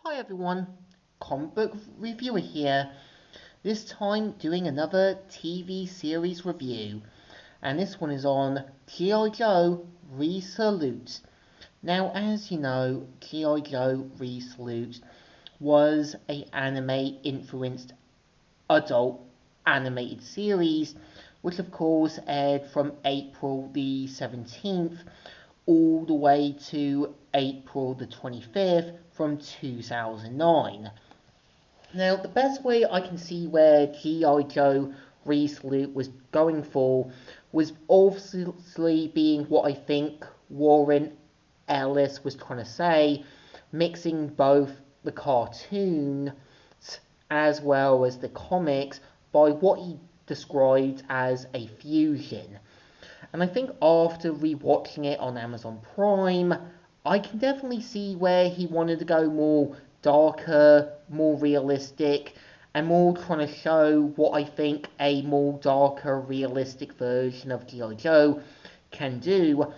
Hi everyone, comic book reviewer here. This time doing another TV series review, and this one is on G.I. Joe Resolute. Now, as you know, G.I. Joe Resolute was a anime influenced adult animated series, which of course aired from April the 17th all the way to April the 25th from 2009. Now, the best way I can see where G.I. Joe Resolute was going for was obviously being what I think Warren Ellis was trying to say, mixing both the cartoons as well as the comics by what he described as a fusion. And I think after rewatching it on Amazon Prime, I can definitely see where he wanted to go more darker, more realistic, and more trying to show what I think a more darker, realistic version of G.I. Joe can do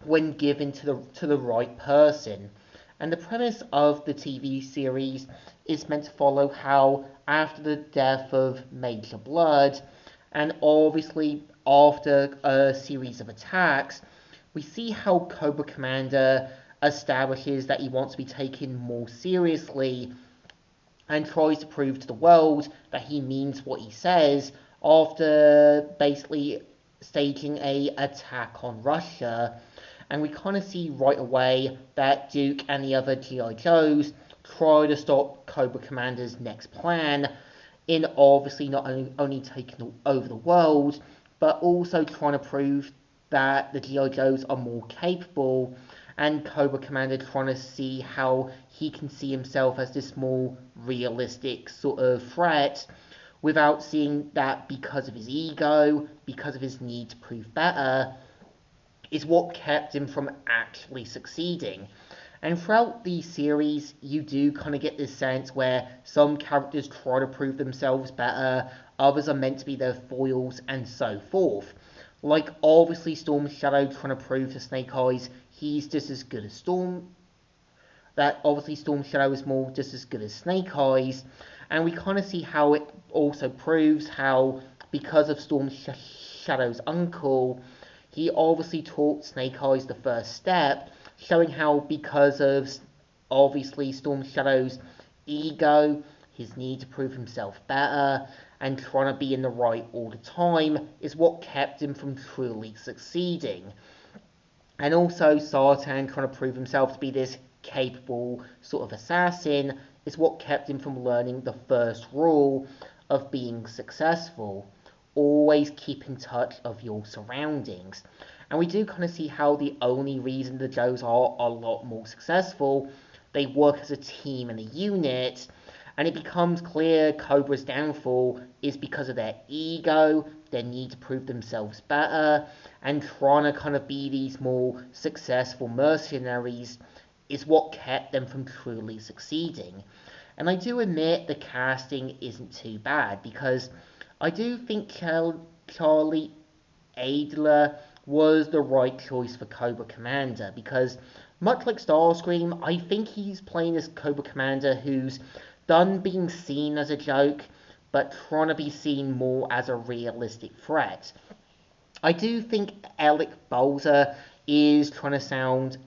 when given to the right person. And the premise of the TV series is meant to follow how, after the death of Major Blood, and obviously after a series of attacks, we see how Cobra Commander establishes that he wants to be taken more seriously and tries to prove to the world that he means what he says after basically staging a attack on Russia. And we kind of see right away that Duke and the other G.I. Joes try to stop Cobra Commander's next plan in obviously not only taking over the world, but also trying to prove that the G.I. Joes are more capable, and Cobra Commander trying to see how he can see himself as this more realistic sort of threat without seeing that because of his ego, because of his need to prove better, is what kept him from actually succeeding. And throughout the series, you do kind of get this sense where some characters try to prove themselves better, others are meant to be their foils, and so forth. Like, obviously, Storm Shadow trying to prove to Snake Eyes he's just as good as Storm. That obviously Storm Shadow is more just as good as Snake Eyes. And we kind of see how it also proves how, because of Shadow's uncle, he obviously taught Snake Eyes the first step, showing how because of obviously Storm Shadow's ego, his need to prove himself better, and trying to be in the right all the time is what kept him from truly succeeding. And also Sartan trying to prove himself to be this capable sort of assassin is what kept him from learning the first rule of being successful. Always keep in touch of your surroundings. And we do kind of see how the only reason the Joes are a lot more successful, they work as a team and a unit, and it becomes clear Cobra's downfall is because of their ego, their need to prove themselves better, and trying to kind of be these more successful mercenaries is what kept them from truly succeeding. And I do admit the casting isn't too bad, because I do think Charlie Adler was the right choice for Cobra Commander, because much like Starscream, I think he's playing this Cobra Commander who's done being seen as a joke, but trying to be seen more as a realistic threat. I do think Alec Bowser is trying to sound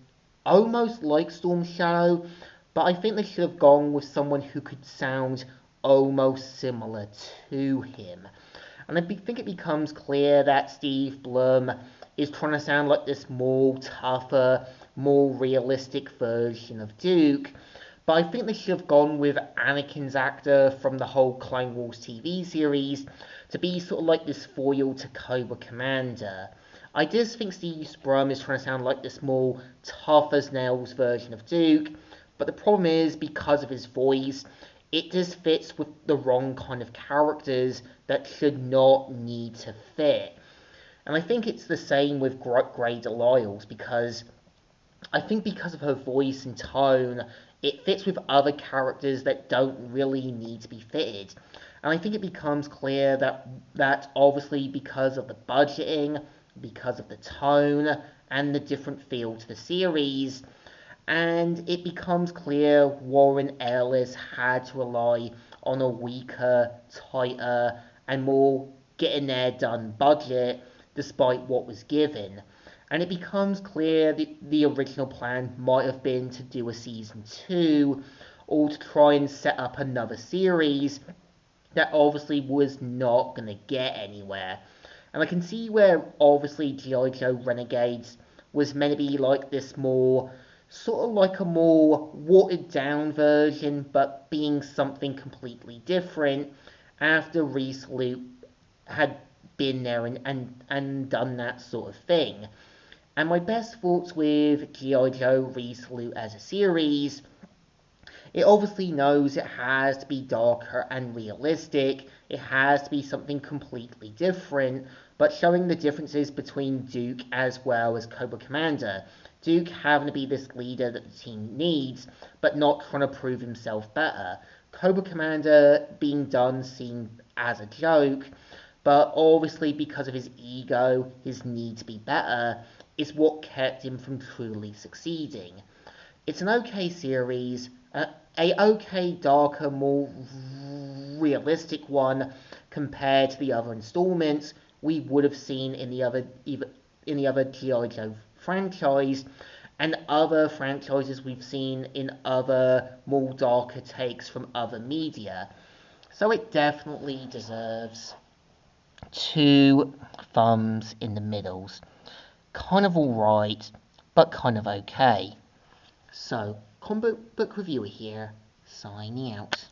almost like Storm Shadow, but I think they should have gone with someone who could sound almost similar to him. And I think it becomes clear that Steve Blum is trying to sound like this more tougher, more realistic version of Duke. But I think they should have gone with Anakin's actor from the whole Clone Wars TV series to be sort of like this foil to Cobra Commander. I just think Steve Blum is trying to sound like this more tough as nails version of Duke, but the problem is, because of his voice, it just fits with the wrong kind of characters that should not need to fit. And I think it's the same with Grey Delisle, because I think because of her voice and tone, it fits with other characters that don't really need to be fitted. And I think it becomes clear that obviously because of the budgeting, because of the tone, and the different feel to the series, and it becomes clear Warren Ellis had to rely on a weaker, tighter, and more getting there done budget despite what was given. And it becomes clear that the original plan might have been to do a season 2 or to try and set up another series that obviously was not going to get anywhere. And I can see where obviously G.I. Joe Renegades was meant to be like this more, sort of like a more watered down version, but being something completely different after Resolute had been there and done that sort of thing. And my best thoughts with G.I. Joe Resolute as a series, it obviously knows it has to be darker and realistic, it has to be something completely different, but showing the differences between Duke as well as Cobra Commander. Duke having to be this leader that the team needs, but not trying to prove himself better. Cobra Commander being done seen as a joke, but obviously because of his ego, his need to be better, is what kept him from truly succeeding. It's an okay series, a okay, darker, more realistic one compared to the other installments we would have seen in the other G.I. Joe franchise and other franchises we've seen in other more darker takes from other media. So it definitely deserves 2 thumbs in the middles. Kind of alright, but kind of okay. So, comic book reviewer here, signing out.